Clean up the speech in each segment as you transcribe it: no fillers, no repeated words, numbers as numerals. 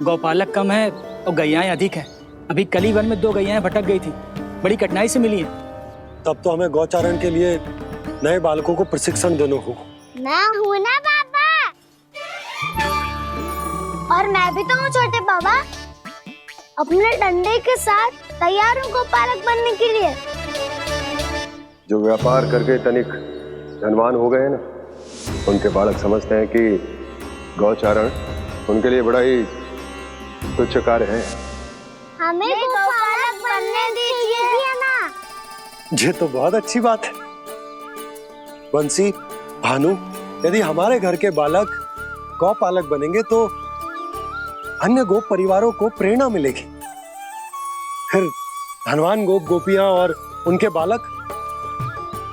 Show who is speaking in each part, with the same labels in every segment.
Speaker 1: गौपालक कम है और गैयाएं अधिक हैं। अभी कल ही वन में 2 गैयाएं भटक गई थी, बड़ी कठिनाई से मिली हैं।
Speaker 2: तब तो हमें गौचारण के लिए नए बालकों को प्रशिक्षण देना होगा।
Speaker 3: मैं हूँ ना पापा, और मैं भी तो हूँ छोटे बाबा। अपने डंडे के साथ तैयार हूँ गौपालक बनने के लिए।
Speaker 2: जो व्यापार करके तनिक धनवान हो गए ना, उनके बालक समझते हैं कि गौचारण उनके लिए बड़ा ही तुच्छ कार्य है।
Speaker 3: हमें गौपालक बनने दीजिए ना।
Speaker 2: ये तो बहुत अच्छी बात है। बंसी, भानु, यदि हमारे घर के बालक गौपालक बनेंगे तो अन्य गोप परिवारों को प्रेरणा मिलेगी। फिर धनवान गोप गोपियां और उनके बालक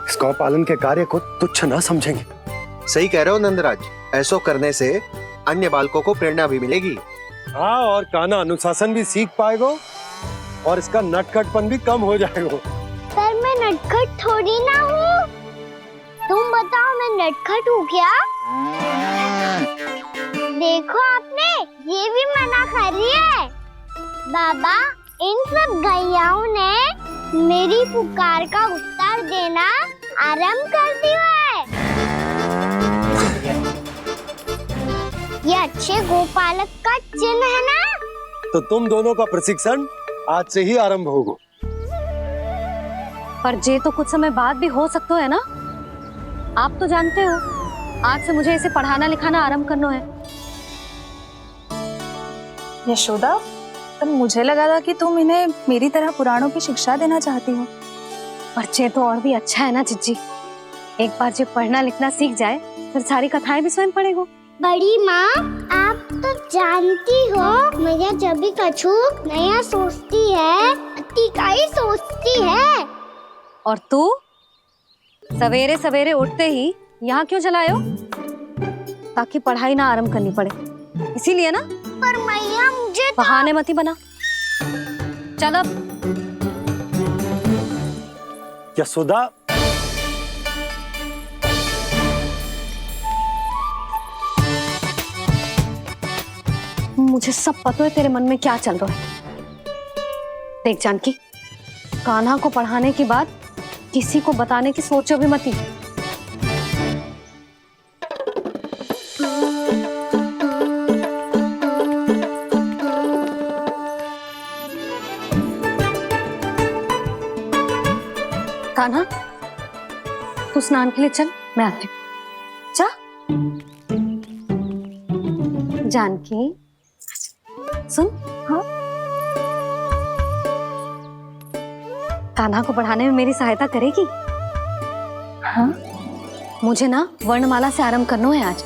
Speaker 2: इस गौपालन के कार्य को तुच्छ ना समझेंगे।
Speaker 4: सही कह रहे हो नंदराज, ऐसा करने से अन्य बालकों को प्रेरणा भी मिलेगी।
Speaker 2: हाँ, और कान्हा अनुशासन भी सीख पाएगा और इसका नटखटपन भी कम हो जाएगा।
Speaker 3: पर मैं नटखट थोड़ी ना हूँ। तुम बताओ, मैं नटखट हूँ क्या? देखो आपने, ये भी मना कर रही है। बाबा, इन सब गैयाओं ने मेरी पुकार का उत्तर देना आरंभ कर दिया है। ये अच्छे गोपालक का चिन्ह है ना?
Speaker 2: तो तुम दोनों का प्रशिक्षण आज से ही आरंभ होगा।
Speaker 5: पर ये तो कुछ समय बाद भी हो सकता है ना? आप तो जानते हो, आज से मुझे इसे पढ़ाना लिखाना आरंभ करना है।
Speaker 6: यशोदा, पर मुझे लगा था कि तुम इन्हें मेरी तरह पुराणों की शिक्षा देना चाहती हो।
Speaker 5: पर ये तो और भी अच्छा है ना जिज्जी। एक बार जो पढ़ना लिखना सीख जाए, फिर सारी कथाएं भी स्वयं पढ़ेगा।
Speaker 3: बड़ी माँ, आप तो जानती हो, मैया जब भी कछु नया सोचती है, का ही सोचती है।
Speaker 5: और तू सवेरे सवेरे उठते ही यहाँ क्यों चलायो? ताकि पढ़ाई ना आरंभ करनी पड़े, इसीलिए ना?
Speaker 3: पर मैया मुझे
Speaker 5: बहाने मती बना। चल अब।
Speaker 2: यशोदा,
Speaker 5: मुझे सब पता है तेरे मन में क्या चल रहा है। देख जानकी, कान्हा को पढ़ाने की बात किसी को बताने की सोचो भी मती। कान्हा, तू स्नान के लिए चल, मैं आती हूँ। जा। जानकी, सुन। हाँ? कान्हा को पढ़ाने में मेरी सहायता करेगी?
Speaker 6: हाँ?
Speaker 5: मुझे ना वर्णमाला से आरंभ करना है आज।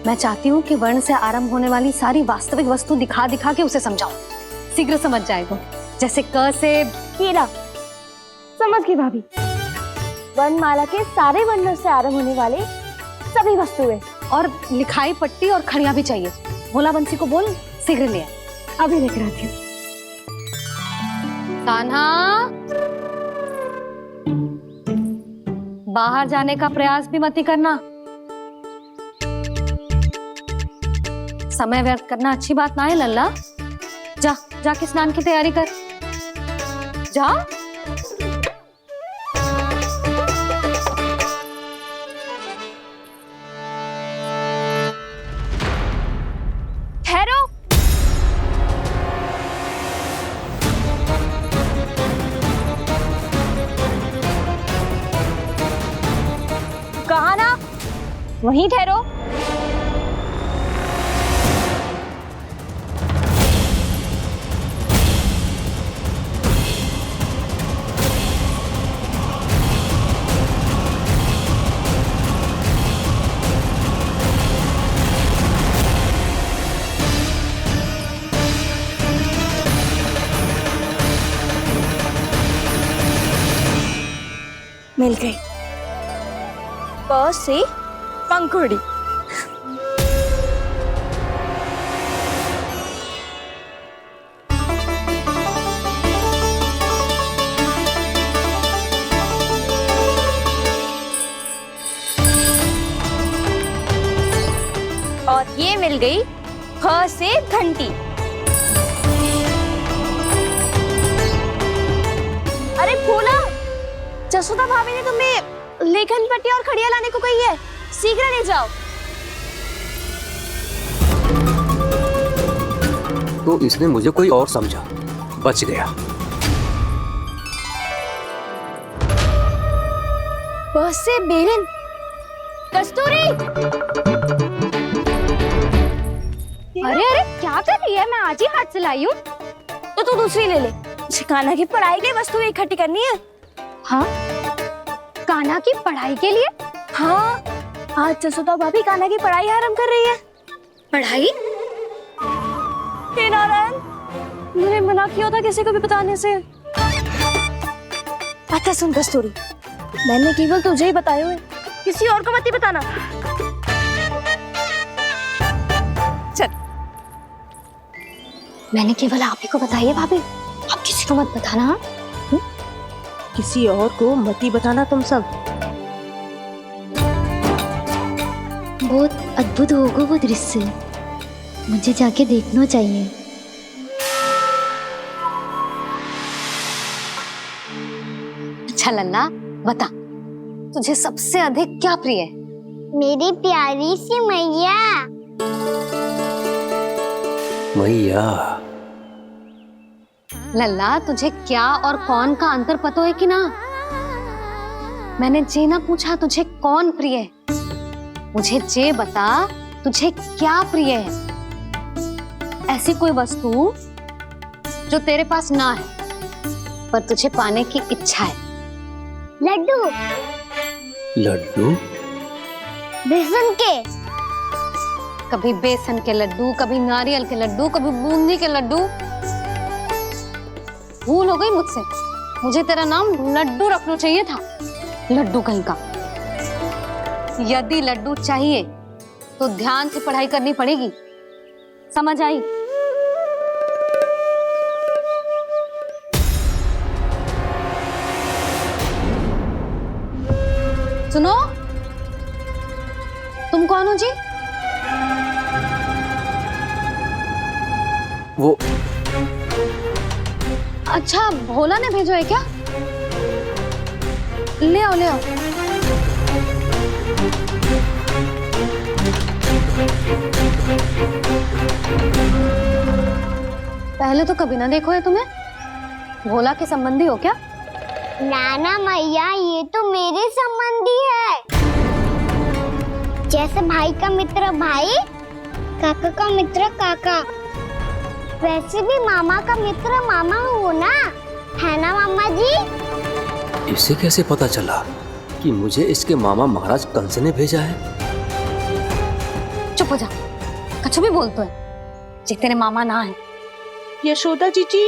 Speaker 5: मैं चाहती हूँ कि वर्ण से आरंभ होने वाली सारी वास्तविक वस्तु दिखा दिखा के उसे समझाऊं। शीघ्र समझ जाएगा। जैसे क से
Speaker 3: कीड़ा। समझ गई भाभी। वर्णमाला के सारे वर्णों से आरंभ होने वाले सभी वस्तुएं।
Speaker 5: और लिखाई पट्टी और खड़िया भी चाहिए। भोला बंसी को बोल, शीघ्र ले आ।
Speaker 3: अभी लेकर आती हूँ।
Speaker 5: कान्हा, बाहर जाने का प्रयास भी मत करना। समय व्यर्थ करना अच्छी बात ना है लल्ला। जा, जाके स्नान की तैयारी कर। जा।
Speaker 6: ठहरो। कहा ना, वहीं ठहरो। मिल गई। प से पंखुड़ी। और ये मिल गई फ से घंटी।
Speaker 7: जसोदा भाभी ने तुम्हें लेखन पट्टी और खड़िया लाने को कही है, शीघ्र ले जाओ।
Speaker 8: तो इसने मुझे कोई और समझा, बच गया।
Speaker 7: बस से बेलन। कस्तूरी, अरे अरे क्या कर रही है? मैं आज ही हाथ से लाई हूँ। तो तू दूसरी ले ले। कान्हा की पढ़ाई के लिए वस्तु इकट्ठी करनी है।
Speaker 5: हाँ, कान्हा की पढ़ाई के लिए?
Speaker 7: हाँ, आज जसोदा भाभी कान्हा की पढ़ाई आरंभ कर रही है।
Speaker 5: पढ़ाई?
Speaker 7: हे नारायण, मैंने मना किया था किसी को भी बताने से। अच्छा सुन कस्तूरी, मैंने केवल तुझे ही बताया है, किसी और को मत ही बताना। चल।
Speaker 5: मैंने केवल आप ही को बताई है भाभी, आप किसी को मत बताना। हाँ?
Speaker 7: किसी और को मत ही बताना तुम सब।
Speaker 3: बहुत अद्भुत होगा वो दृश्य, मुझे जाके देखना चाहिए।
Speaker 5: अच्छा लल्ला, बता तुझे सबसे अधिक क्या प्रिय है?
Speaker 3: मेरी प्यारी सी मैया।
Speaker 8: मैया,
Speaker 5: लल्ला तुझे क्या और कौन का अंतर पता है कि ना? मैंने जे ना पूछा तुझे कौन प्रिय है, मुझे जे बता तुझे क्या प्रिय है। ऐसी कोई वस्तु जो तेरे पास ना है पर तुझे पाने की इच्छा है।
Speaker 3: लड्डू।
Speaker 8: लड्डू?
Speaker 3: बेसन के।
Speaker 5: कभी बेसन के लड्डू, कभी नारियल के लड्डू, कभी बूंदी के लड्डू। भूल हो गई मुझसे, मुझे तेरा नाम लड्डू रखना चाहिए था। लड्डू कहीं का। यदि लड्डू चाहिए तो ध्यान से पढ़ाई करनी पड़ेगी, समझ आई? सुनो, तुम कौन हो जी?
Speaker 8: वो
Speaker 5: अच्छा, भोला ने भेजो है क्या? ले आओ ले आओ। पहले तो कभी ना देखो है तुम्हें। भोला के संबंधी हो क्या?
Speaker 3: नाना मैया, ये तो मेरे संबंधी है। जैसे भाई का मित्र भाई, काका का मित्र काका, वैसे भी मामा का मित्र मामा हो ना, है ना मामा जी?
Speaker 8: इसे कैसे पता चला कि मुझे इसके मामा महाराज कंस ने भेजा है?
Speaker 5: चुप हो जा, कुछ भी बोलते है जे तेरे मामा ना है।
Speaker 7: यशोदा जीजी,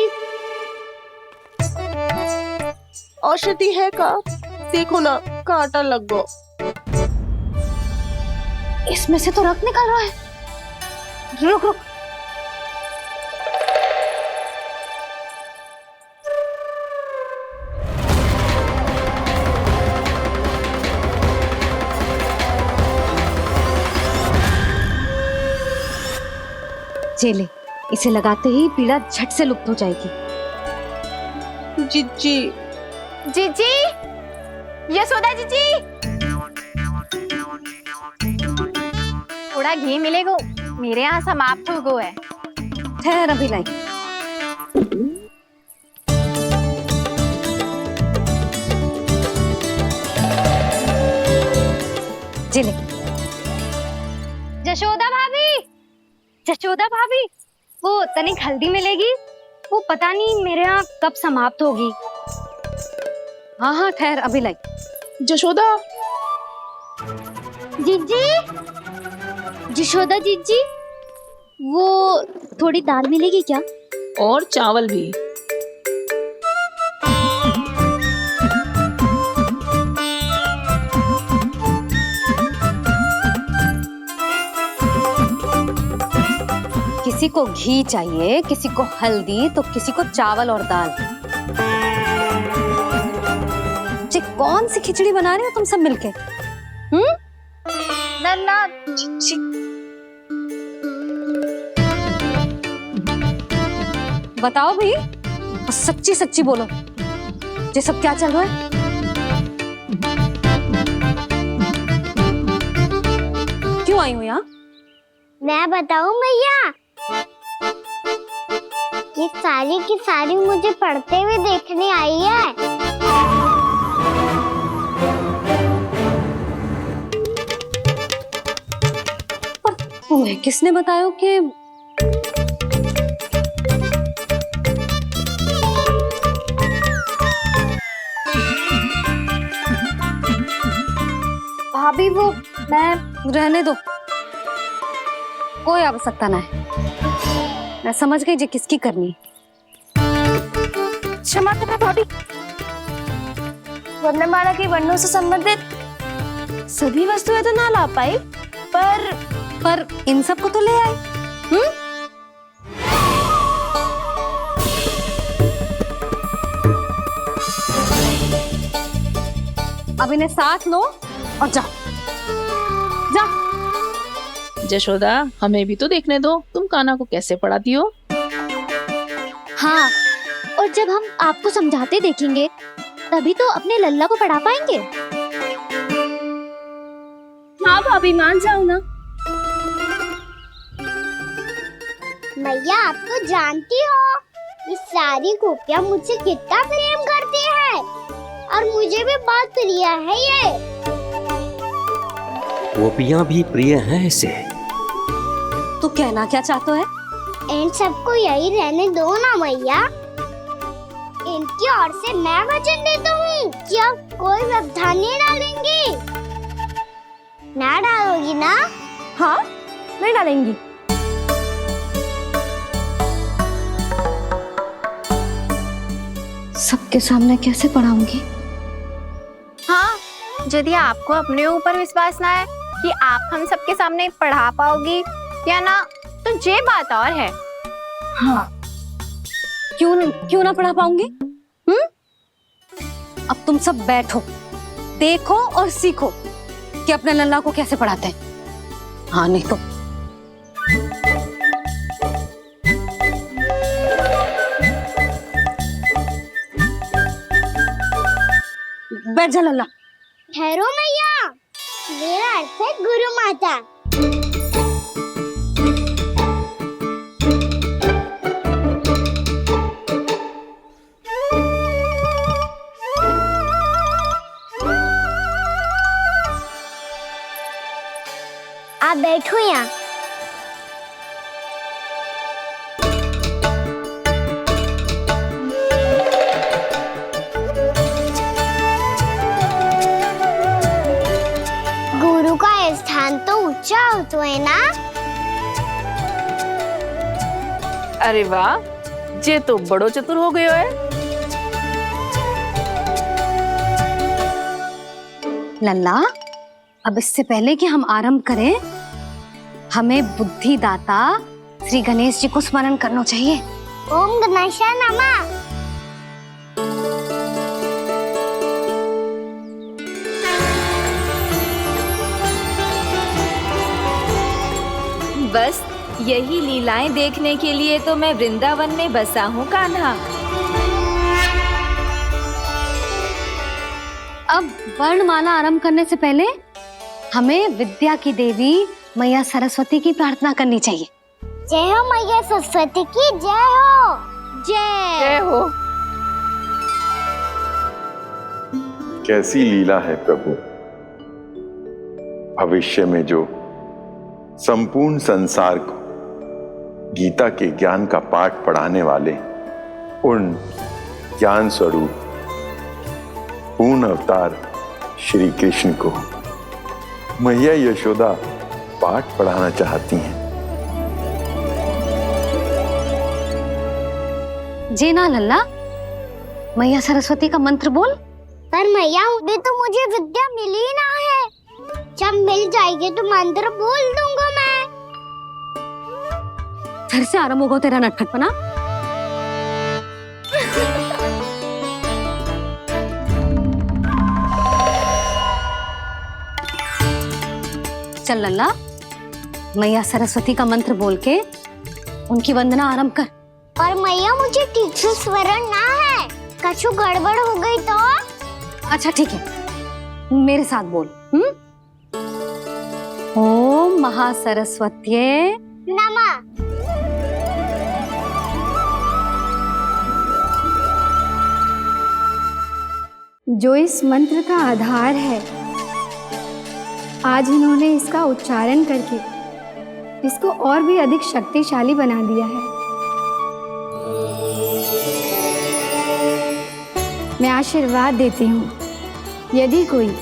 Speaker 7: औषधि है का? देखो ना, कांटा लग गो।
Speaker 5: इसमें से तो रक्त निकल रहा है। रुक रुक, जेले, इसे लगाते ही पीड़ा झट से लुप्त हो जाएगी।
Speaker 7: जीजी, जीजी, यशोदा जीजी, थोड़ा घी मिलेगा? मेरे यहाँ समाप्त हो गया है।
Speaker 5: ठहर अभी लाई। जेले।
Speaker 9: जशोदा भाभी, जशोदा भाभी, वो तनिक हल्दी मिलेगी? वो पता नहीं मेरे यहाँ कब समाप्त होगी।
Speaker 5: हाँ हाँ ठहर अभी लाई।
Speaker 7: जशोदा,
Speaker 9: जीजी, जशोदा जीजी, वो थोड़ी दाल मिलेगी क्या?
Speaker 7: और चावल भी।
Speaker 5: किसी को घी चाहिए, किसी को हल्दी, तो किसी को चावल और दाल। जी कौन सी खिचड़ी बना रहे हो तुम सब मिलके?
Speaker 7: नन्ना,
Speaker 5: बताओ भाई, सच्ची सच्ची बोलो, ये सब क्या चल रहा है? आई हूँ यहाँ?
Speaker 3: मैं बताऊं भैया, ये सारी की सारी मुझे पढ़ते हुए देखने आई है।
Speaker 5: तुम्हें किसने बताया कि
Speaker 9: भाभी वो मैं
Speaker 5: रहने दो, कोई आवश्यकता ना है। मैं समझ गई जी किसकी करनी है।
Speaker 7: क्षमा करना भाभी, वर्णमाला के वर्णों से संबंधित सभी वस्तुएं तो ना ला पाई, पर
Speaker 5: इन सब को तो ले आए। अब इन्हें साथ लो और जाओ।
Speaker 10: जशोदा, हमें भी तो देखने दो तुम कान्हा को कैसे पढ़ाती हो।
Speaker 9: हाँ, और जब हम आपको समझाते देखेंगे तभी तो अपने लल्ला को पढ़ा पाएंगे।
Speaker 7: हाँ भाभी, मान जाओ ना।
Speaker 3: मैया, आप तो जानती हो ये सारी गोपियां मुझसे कितना प्रेम करती है और मुझे भी बहुत प्रिय है ये।
Speaker 8: गोपियां भी प्रिय हैं इसे।
Speaker 5: तो कहना क्या चाहते है?
Speaker 3: इन सबको यही रहने दो ना मैया। इनकी ओर से मैं वचन देता हूँ कि अब कोई व्यवधान नहीं डालेंगी। ना डालोगी ना?
Speaker 7: हाँ, नहीं डालेंगी।
Speaker 5: सबके सामने कैसे पढ़ाऊंगी?
Speaker 6: हाँ, यदि आपको अपने ऊपर विश्वास ना है कि आप हम सबके सामने पढ़ा पाओगी या ना, तो ये बात और है।
Speaker 5: हाँ, क्यों ना पढ़ा पाऊंगी? अब तुम सब बैठो, देखो और सीखो कि अपने लल्ला को कैसे पढ़ाते हैं। हाँ, नहीं तो बैठ जा लल्ला।
Speaker 3: ठहरो मैया, मेरा अर्थ है गुरु माता। आप बैठो यहाँ। गुरु का स्थान तो ऊंचा होता है ना?
Speaker 10: अरे वाह, जे तो बड़ो चतुर हो गयो है।
Speaker 5: लल्ला, अब इससे पहले कि हम आरंभ करें, हमें बुद्धिदाता श्री गणेश जी को स्मरण करना चाहिए।
Speaker 3: ओम गणेशाय नमः।
Speaker 6: बस यही लीलाएं देखने के लिए तो मैं वृंदावन में बसा हूँ कान्हा।
Speaker 5: अब वर्णमाला आरंभ करने से पहले हमें विद्या की देवी मैया सरस्वती की प्रार्थना करनी चाहिए।
Speaker 3: जय हो मैया सरस्वती की जय हो।
Speaker 10: जय हो।
Speaker 11: कैसी लीला है प्रभु, भविष्य में जो संपूर्ण संसार को गीता के ज्ञान का पाठ पढ़ाने वाले उन ज्ञान स्वरूप पूर्ण अवतार श्री कृष्ण को मैया यशोदा पाठ पढ़ाना चाहती हैं।
Speaker 5: जी ना लल्ला, मैया सरस्वती का मंत्र बोल।
Speaker 3: पर मैया, अभी तो मुझे विद्या मिली ना है। जब मिल जाएगी तो मंत्र बोल दूंगा मैं।
Speaker 5: फिर से आरंभ होगा तेरा नटखटपना। चल लल्ला, मैया सरस्वती का मंत्र बोल के उनकी वंदना आरंभ कर।
Speaker 3: और मैया, मुझे ठीक से स्मरण ना है, कछु गड़बड़ हो गई तो?
Speaker 5: अच्छा ठीक है, मेरे साथ बोल। ओम महासरस्वत्ये
Speaker 3: नमः।
Speaker 12: जो इस मंत्र का आधार है, आज इन्होंने इसका उच्चारण करके इसको और भी अधिक शक्तिशाली बना दिया है। मैं आशीर्वाद देती हूँ, यदि कोई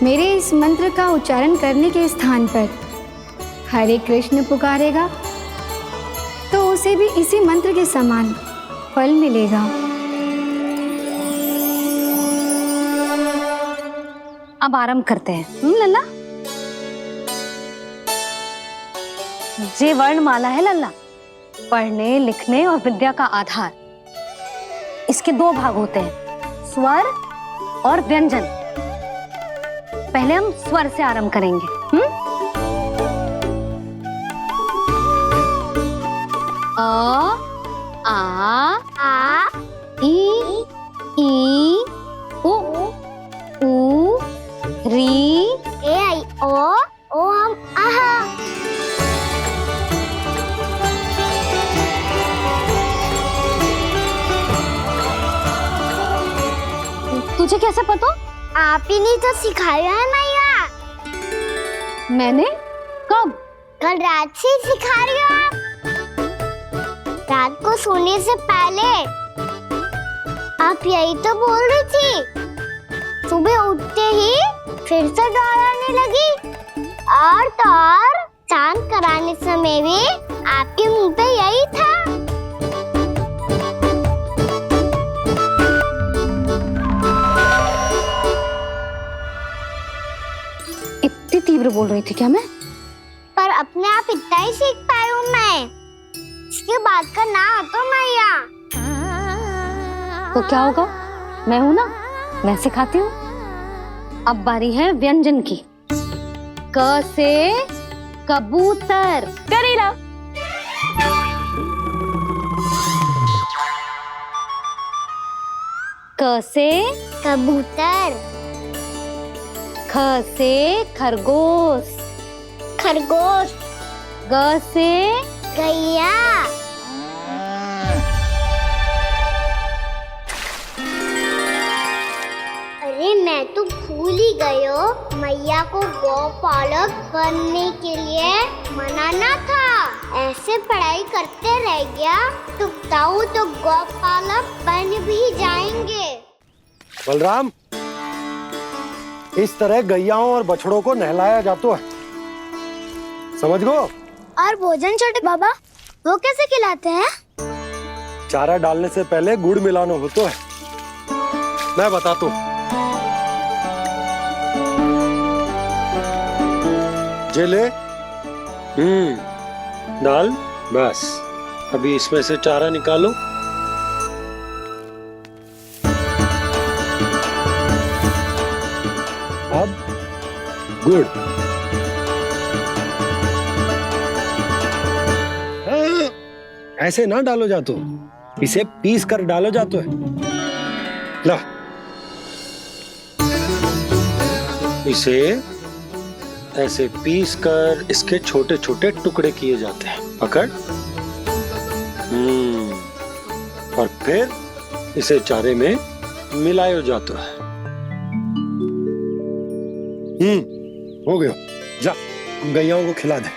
Speaker 12: मेरे इस मंत्र का उच्चारण करने के स्थान पर हरे कृष्ण पुकारेगा तो उसे भी इसी मंत्र के समान फल मिलेगा।
Speaker 5: अब आरंभ करते हैं। लल्ला, जे वर्णमाला है लल्ला, पढ़ने लिखने और विद्या का आधार। इसके दो भाग होते हैं, स्वर और व्यंजन। पहले हम स्वर से आरंभ करेंगे। अ, आ, ई, उ, री,
Speaker 3: ए आई ओ हम आहा।
Speaker 5: तुझे कैसे पता?
Speaker 3: आप ही ने तो सिखाया है मैया।
Speaker 5: मैंने? कब?
Speaker 3: कल रात से सिखा रही हो आप। रात को सोने से पहले आप यही तो बोल रही थी। सुबह उठते ही फिर से दोहराने लगी, और तो और चांद कराने समय भी आपके मुंह पे यही था।
Speaker 5: इतनी तीव्र बोल रही थी क्या मैं?
Speaker 3: पर अपने आप इतना ही सीख पाई हूँ मैं। इसके बाद का ना तो मैया।
Speaker 5: तो क्या होगा? मैं हूं ना, मैं सिखाती हूँ। अब बारी है व्यंजन की। क से कबूतर।
Speaker 7: करेला।
Speaker 5: क से
Speaker 3: कबूतर।
Speaker 5: ख से खरगोश।
Speaker 3: खरगोश।
Speaker 5: ग से
Speaker 3: गैया। अरे मैं तो भूल ही गई हूँ, मैया को गौपालक बनने के लिए मनाना था। ऐसे पढ़ाई करते रह गया तो ताऊ तो गौपालक बन भी जाएंगे।
Speaker 2: बलराम, इस तरह गैयाओं और बछड़ों को नहलाया जाता है, समझ गो?
Speaker 3: और भोजन छोटे बाबा, वो कैसे खिलाते हैं?
Speaker 2: चारा डालने से पहले गुड़ मिलाना होता है। मैं बताता हूँ। जे ले, डाल, बस। अभी इसमें से चारा निकालो। अब गुड़। हाँ, ऐसे ना डालो जातो, इसे पीस कर डालो जातो है। ला, इसे ऐसे पीस कर इसके छोटे छोटे टुकड़े किए जाते हैं। पकड़। और फिर इसे चारे में मिलाया जाता है। हो गया। जा, हम गैयाओं को खिला दे।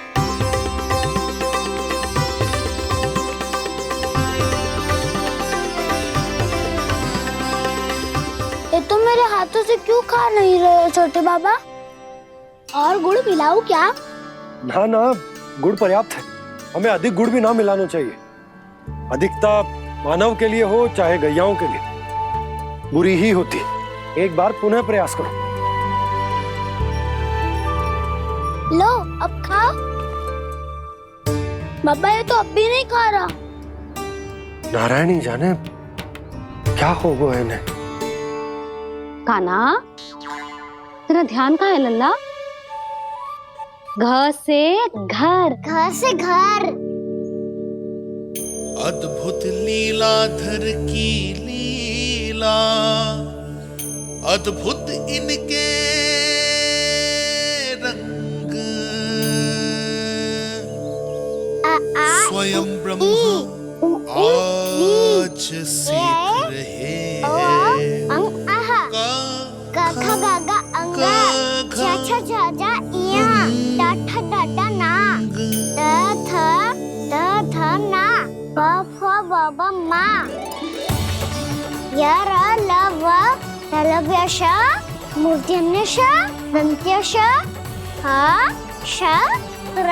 Speaker 3: ये तुम मेरे हाथों से क्यों खा नहीं रहे हो छोटे बाबा? और गुड़ मिलाऊं क्या?
Speaker 2: ना ना, गुड़ पर्याप्त है। हमें अधिक गुड़ भी ना मिलाना चाहिए। अधिकता मानव के लिए हो चाहे गैयाओं के लिए बुरी ही होती। एक बार पुनः प्रयास करो।
Speaker 3: लो, अब खाओ। बाबा ये तो अब भी नहीं खा रहा।
Speaker 2: नारायणी जाने क्या हो गया इन्हें।
Speaker 5: काना, तेरा ध्यान कहाँ है लल्ला? घ से घर।
Speaker 3: घर से घर।
Speaker 13: अद्भुत लीलाधर की लीला, अद्भुत इनके रंग, स्वयं ब्रह्म आज सीख रहे हैं।
Speaker 3: क ख ग घ अंग छ छ छ ज इया ट ठ ड ड ना द थ ना प फ ब ब मा य र ल व लव्य श मूर्धन्य श दन्त्य श ह श र